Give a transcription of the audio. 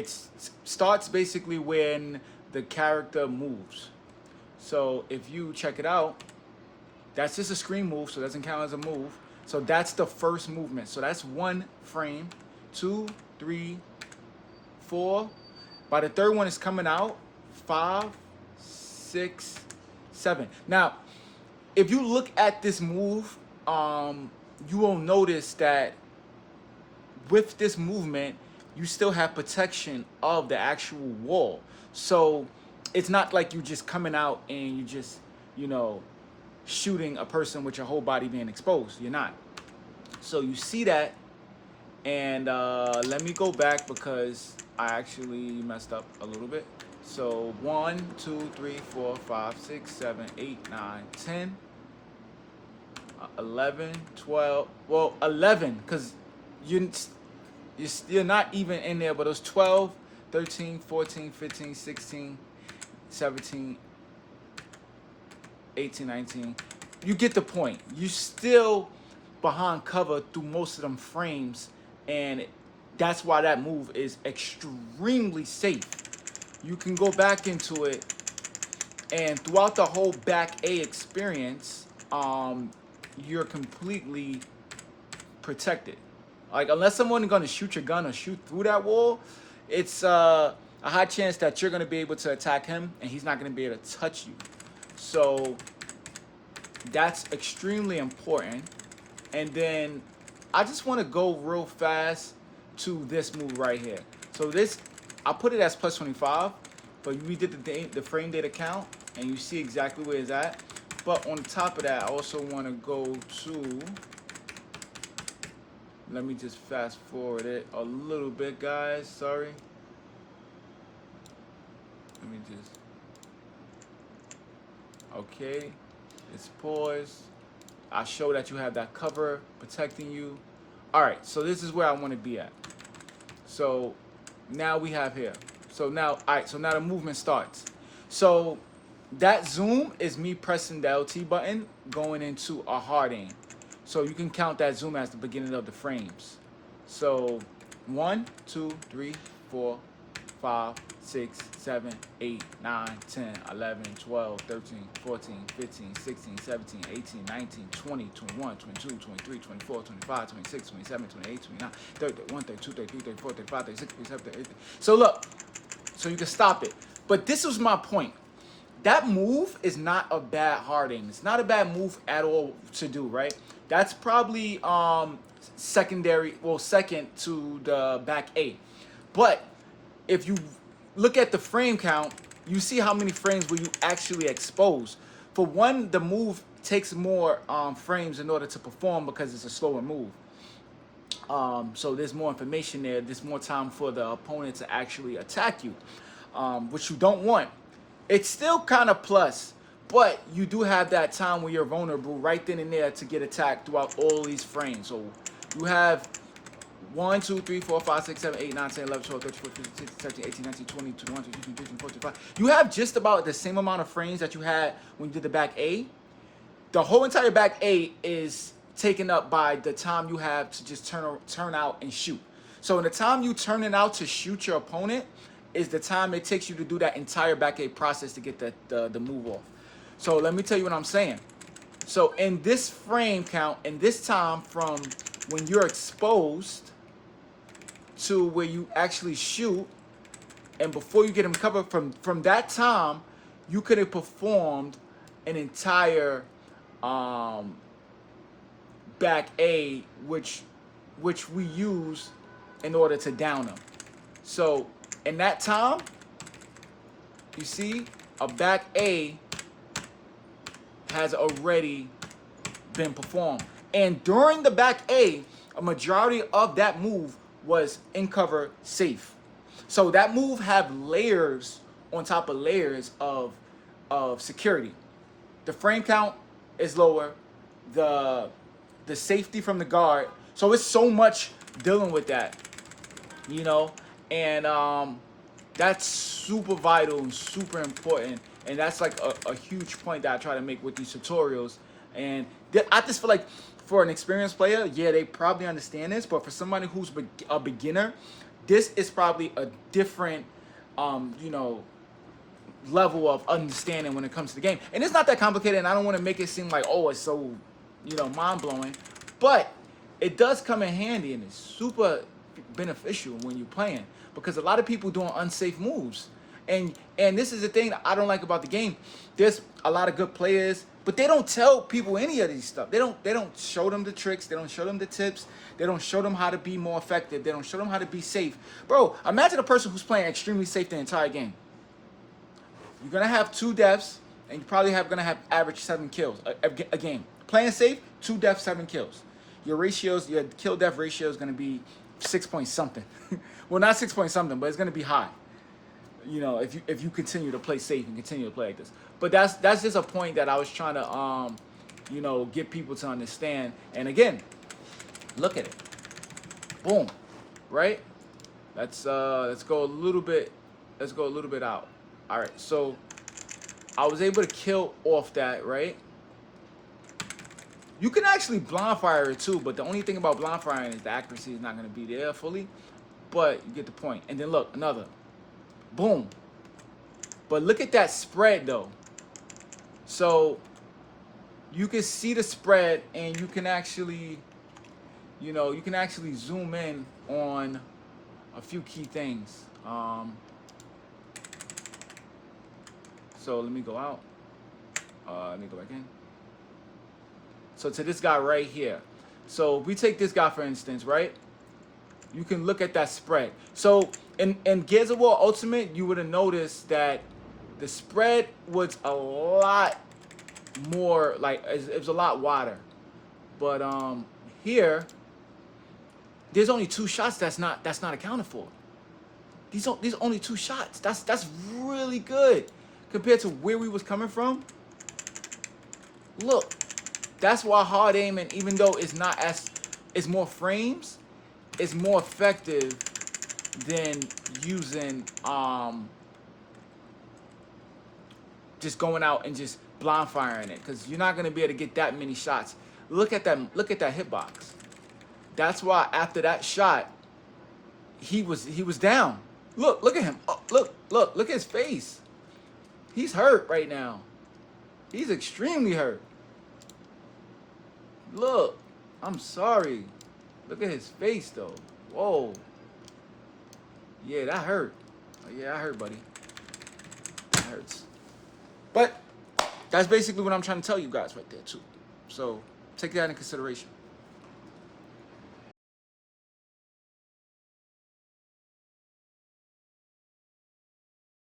starts basically when the character moves. So if you check it out, that's just a screen move, so it doesn't count as a move. So that's the first movement. So that's one frame, two, three, four. By the third one is coming out, five, six, seven. Now, if you look at this move, you will notice that with this movement, you still have protection of the actual wall. So it's not like you just coming out and you just, you know, shooting a person with your whole body being exposed. You're not. So you see that, and let me go back because I actually messed up a little bit. So 1, 2, 3, 4, 5, 6, 7, 8, 9, 10, 11, 12. Well, 11, because you you're not even in there, but those 12, 13, 14, 15, 16, 17, 18, 19. You get the point. You still behind cover through most of them frames, and that's why that move is extremely safe. You can go back into it, and throughout the whole back A experience, you're completely protected. Like, unless someone's gonna shoot your gun or shoot through that wall, it's a high chance that you're gonna be able to attack him, and he's not gonna be able to touch you. So that's extremely important. And then I just want to go real fast to this move right here. So this, I put it as plus 25, but we did the frame data count, and you see exactly where it's at. But on top of that, I also want to go to, let me just fast forward it a little bit, guys. Sorry. Let me just, okay. It's pause. I show that you have that cover protecting you. All right, so this is where I want to be at. So now we have here. So now, all right, so now the movement starts. So that zoom is me pressing the LT button going into a hard aim. So you can count that zoom as the beginning of the frames. So 1, 2, 3, 4, 5, 6, 7, 8, 9, 10, 11, 12, 13, 14, 15, 16, 17, 18, 19, 20, 21, 22, 23, 24, 25, 26, 27, 28, 29, 30, 31, 32, 33, 34, 35, 36, 37, 38. So look, so you can stop it. But this was my point. That move is not a bad hard aim. It's not a bad move at all to do, right? That's probably secondary, well, second to the back A. But if you look at the frame count, you see how many frames were you actually exposed. For one, the move takes more frames in order to perform because it's a slower move. So there's more information there. There's more time for the opponent to actually attack you, which you don't want. It's still kind of plus, but you do have that time where you're vulnerable right then and there to get attacked throughout all these frames. So you have 1, 2, 3, 4, 5, 6, 7, 8, 9, 10, 11, 12, 13, 14, 15, 16, 17, 18, 19, 20, 21, 22, 23, 24, 25. You have just about the same amount of frames that you had when you did the back A. The whole entire back A is taken up by the time you have to just turn out and shoot. So in the time you turn it out to shoot your opponent is the time it takes you to do that entire back A process to get the move off. So let me tell you what I'm saying. So in this frame count, in this time from when you're exposed to where you actually shoot, and before you get him covered, from that time, you could have performed an entire back A, which we use in order to down him. So in that time, you see a back A has already been performed. And during the back A, a majority of that move was in cover safe. So that move have layers on top of layers of security. The frame count is lower, the safety from the guard. So it's so much dealing with that, you know, and that's super vital and super important. And that's like a huge point that I try to make with these tutorials. And I just feel like for an experienced player, yeah, they probably understand this, but for somebody who's a beginner, this is probably a different, you know, level of understanding when it comes to the game. And it's not that complicated, and I don't want to make it seem like, oh, it's so, you know, mind-blowing. But it does come in handy, and it's super beneficial when you're playing, because a lot of people doing unsafe moves. And this is the thing that I don't like about the game. There's a lot of good players, but they don't tell people any of these stuff. They don't show them the tricks. They don't show them the tips. They don't show them how to be more effective. They don't show them how to be safe. Bro, imagine a person who's playing extremely safe the entire game. You're gonna have 2 deaths, and you probably gonna have average 7 kills a game. Playing safe, 2 deaths, 7 kills. Your ratios, your kill death ratio is gonna be 6 point something. Well, not 6 point something, but it's gonna be high. You know, if you continue to play safe and continue to play like this. But that's just a point that I was trying to you know, get people to understand. And again, look at it. Boom. Right? Let's go a little bit out. All right, so I was able to kill off that, right? You can actually blind fire it too, but the only thing about blind firing is the accuracy is not going to be there fully. But you get the point. And then look, another. Boom. But look at that spread though. So you can see the spread, and you can actually, you know, you can actually zoom in on a few key things. So let me go out. Let me go back in. So to this guy right here. So if we take this guy for instance, right? You can look at that spread. So in Gears of War Ultimate, you would have noticed that the spread was a lot more, like, it was a lot wider. But here, there's only 2 shots that's not accounted for. These only 2 shots. That's really good compared to where we was coming from. Look, that's why hard aiming, even though it's more frames, it's more effective than using just going out and just blind firing it, because you're not gonna be able to get that many shots. Look at that hitbox. That's why after that shot, he was down. Look at him. Oh, look at his face. He's hurt right now. He's extremely hurt. Look, I'm sorry. Look at his face though. Whoa. Yeah, that hurt. Yeah, that hurt, buddy. That hurts. But that's basically what I'm trying to tell you guys right there too. So take that into consideration.